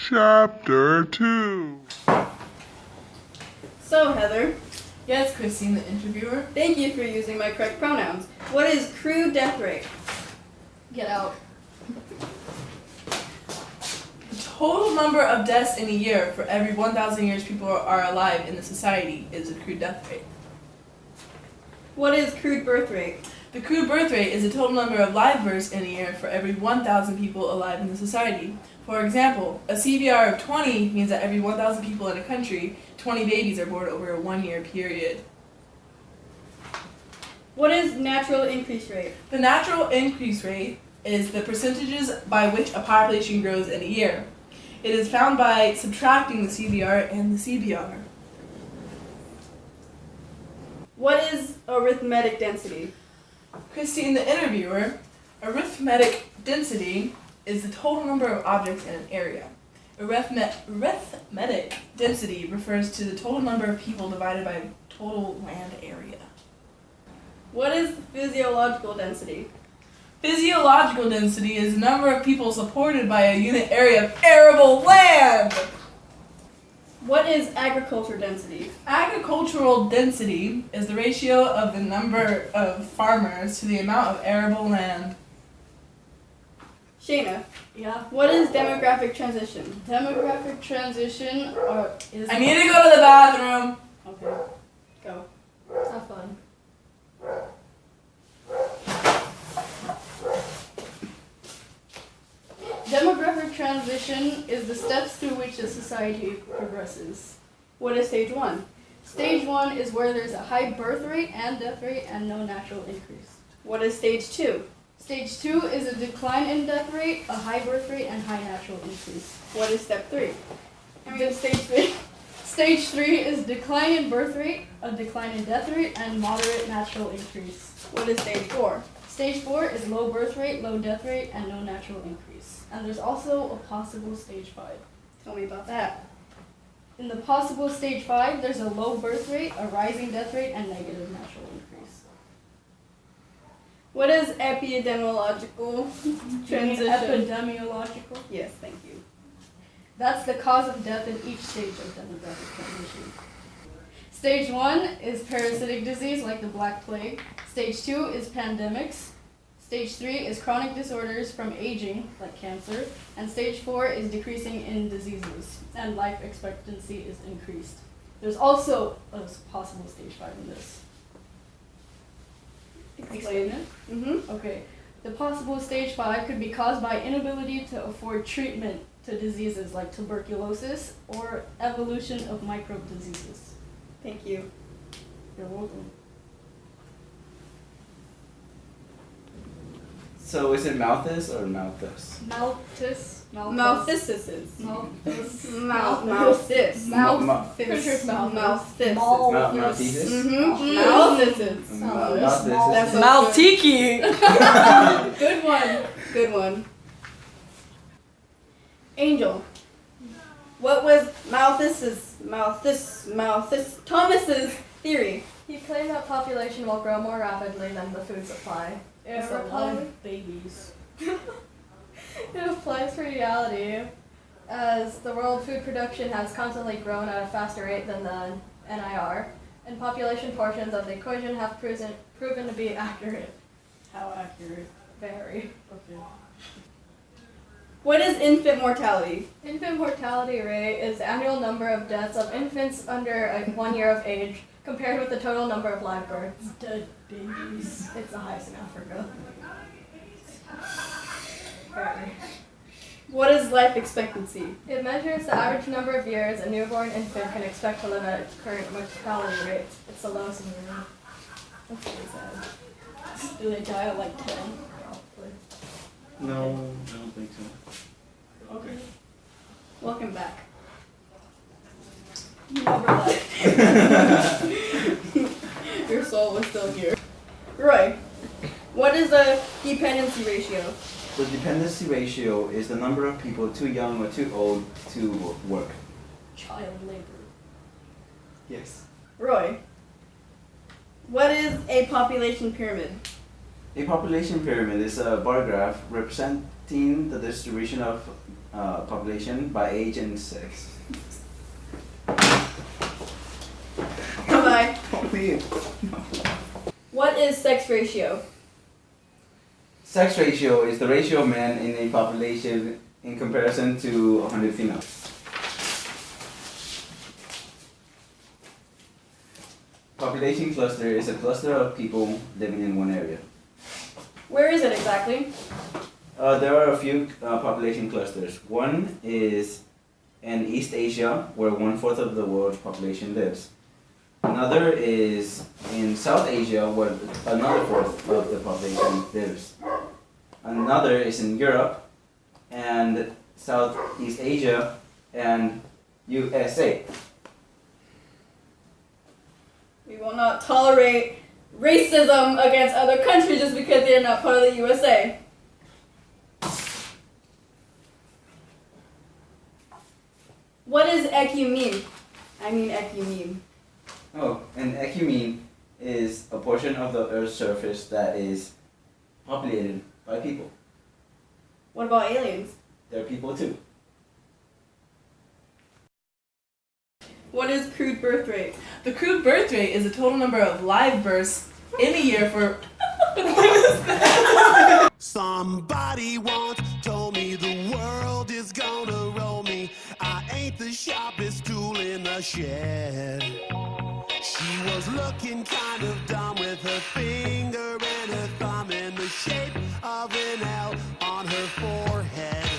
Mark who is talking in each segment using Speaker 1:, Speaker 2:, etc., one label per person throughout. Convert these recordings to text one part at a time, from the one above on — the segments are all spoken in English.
Speaker 1: Chapter 2.
Speaker 2: So, Heather,
Speaker 3: Yes, Christine, the interviewer.
Speaker 2: thank you for using my correct pronouns. What is crew death rate?
Speaker 3: Get out. The total number of deaths in a year for every 1,000 years people are alive in the society is the crude death rate.
Speaker 2: What is crude birth rate?
Speaker 3: The crude birth rate is the total number of live births in a year for every 1,000 people alive in the society. For example, a CBR of 20 means that every 1,000 people in a country, 20 babies are born over a 1-year period.
Speaker 2: What is natural increase rate?
Speaker 3: The natural increase rate is the percentages by which a population grows in a year. It is found by subtracting the CBR and the CBR.
Speaker 2: What is arithmetic density?
Speaker 3: Christine, the interviewer, arithmetic density is the total number of objects in an area. Arithmetic density refers to the total number of people divided by total land area.
Speaker 2: What is physiological density?
Speaker 3: Physiological density is the number of people supported by a unit area of arable land.
Speaker 2: What is agriculture density?
Speaker 3: Agricultural density is the ratio of the number of farmers to the amount of arable land.
Speaker 2: Shayna,
Speaker 4: Yeah.
Speaker 2: what is demographic transition?
Speaker 4: Demographic transition is.
Speaker 3: I need to go to the bathroom.
Speaker 2: Okay, go.
Speaker 4: Have fun. Demographic transition is the steps through which a society progresses.
Speaker 2: What is stage 1?
Speaker 4: Stage 1 is where there's a high birth rate and death rate and no natural increase.
Speaker 2: What is stage 2?
Speaker 4: Stage 2 is a decline in death rate, a high birth rate, and high natural increase.
Speaker 2: What is step 3?
Speaker 4: Stage 3. Stage 3 is decline in birth rate, a decline in death rate, and moderate natural increase.
Speaker 2: What is stage 4?
Speaker 4: Stage 4 is low birth rate, low death rate, and no natural increase. And there's also a possible stage 5.
Speaker 2: Tell me about that.
Speaker 4: In the possible stage 5, there's a low birth rate, a rising death rate, and negative natural increase.
Speaker 2: What is epidemiological transition?
Speaker 4: Epidemiological.
Speaker 2: Yes, thank you.
Speaker 4: That's the cause of death in each stage of demographic transition. Stage 1 is parasitic disease like the Black Plague. Stage 2 is pandemics. Stage 3 is chronic disorders from aging, like cancer. And stage 4 is decreasing in diseases, and life expectancy is increased. There's also a possible stage 5 in this. Explain it?
Speaker 2: Mm-hmm.
Speaker 4: Okay. The possible stage 5 could be caused by inability to afford treatment to diseases like tuberculosis or evolution of microbe diseases.
Speaker 2: Thank you.
Speaker 4: You're welcome.
Speaker 5: So is it Malthus or Malthus?
Speaker 4: Malthus.
Speaker 2: Malthus.
Speaker 4: Malthus.
Speaker 2: Malthus.
Speaker 4: Pretty sure it's Malthus.
Speaker 2: Malthus.
Speaker 5: Malthesis?
Speaker 2: Mm-hmm. Malthus.
Speaker 5: Malthus.
Speaker 2: That's so
Speaker 3: Maltiki.
Speaker 2: Good one. Good one. Angel. What was Thomas's theory?
Speaker 4: He claimed that population will grow more rapidly than the food supply. It's a lot of babies. It applies to reality, as the world food production has constantly grown at a faster rate than the NIR, and population portions of the equation have proven to be accurate.
Speaker 3: How accurate?
Speaker 4: Very.
Speaker 3: Okay.
Speaker 2: What is infant mortality?
Speaker 4: Infant mortality rate is the annual number of deaths of infants under 1 year of age compared with the total number of live births.
Speaker 3: Dead babies.
Speaker 4: It's the highest in Africa. Very.
Speaker 2: What is life expectancy?
Speaker 4: It measures the average number of years a newborn infant can expect to live at its current mortality rate. It's the lowest in the world. That's really sad. Do they die at like 10? Probably.
Speaker 5: No, I don't think so.
Speaker 3: Okay.
Speaker 2: Welcome back.
Speaker 4: You never left.
Speaker 2: Your soul was still here. Roy, what is a dependency ratio?
Speaker 5: The dependency ratio is the number of people too young or too old to work.
Speaker 4: Child labor.
Speaker 5: Yes.
Speaker 2: Roy, what is a population pyramid?
Speaker 5: A population pyramid is a bar graph representing the distribution of population by age and sex.
Speaker 2: Bye-bye.
Speaker 5: Me.
Speaker 2: What is sex ratio?
Speaker 5: Sex ratio is the ratio of men in a population in comparison to 100 females. Population cluster is a cluster of people living in one area.
Speaker 2: Where is it exactly?
Speaker 5: There are a few population clusters. One is in East Asia, where 1/4 of the world's population lives. Another is in South Asia, where another 1/4 of the population lives. Another is in Europe and Southeast Asia and USA.
Speaker 2: We will not tolerate racism against other countries just because they are not part of the USA. What is ecumene? I mean ecumene.
Speaker 5: Oh, and ecumene is a portion of the Earth's surface that is populated by people.
Speaker 2: What about aliens?
Speaker 5: They're people too.
Speaker 2: What is crude birth rate?
Speaker 3: The crude birth rate is the total number of live births in a year for.
Speaker 6: Somebody once told me the world is gonna roll me. I ain't the sharpest tool in the shed. She was looking kind of dumb with her finger and her thumb in the shape of an L on her forehead.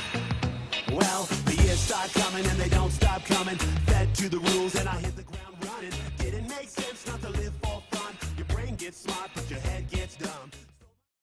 Speaker 6: Well, the years start coming and they don't stop coming. Fed to the rules and I hit the ground running. Didn't make sense not to live for fun. Your brain gets smart but your head gets dumb.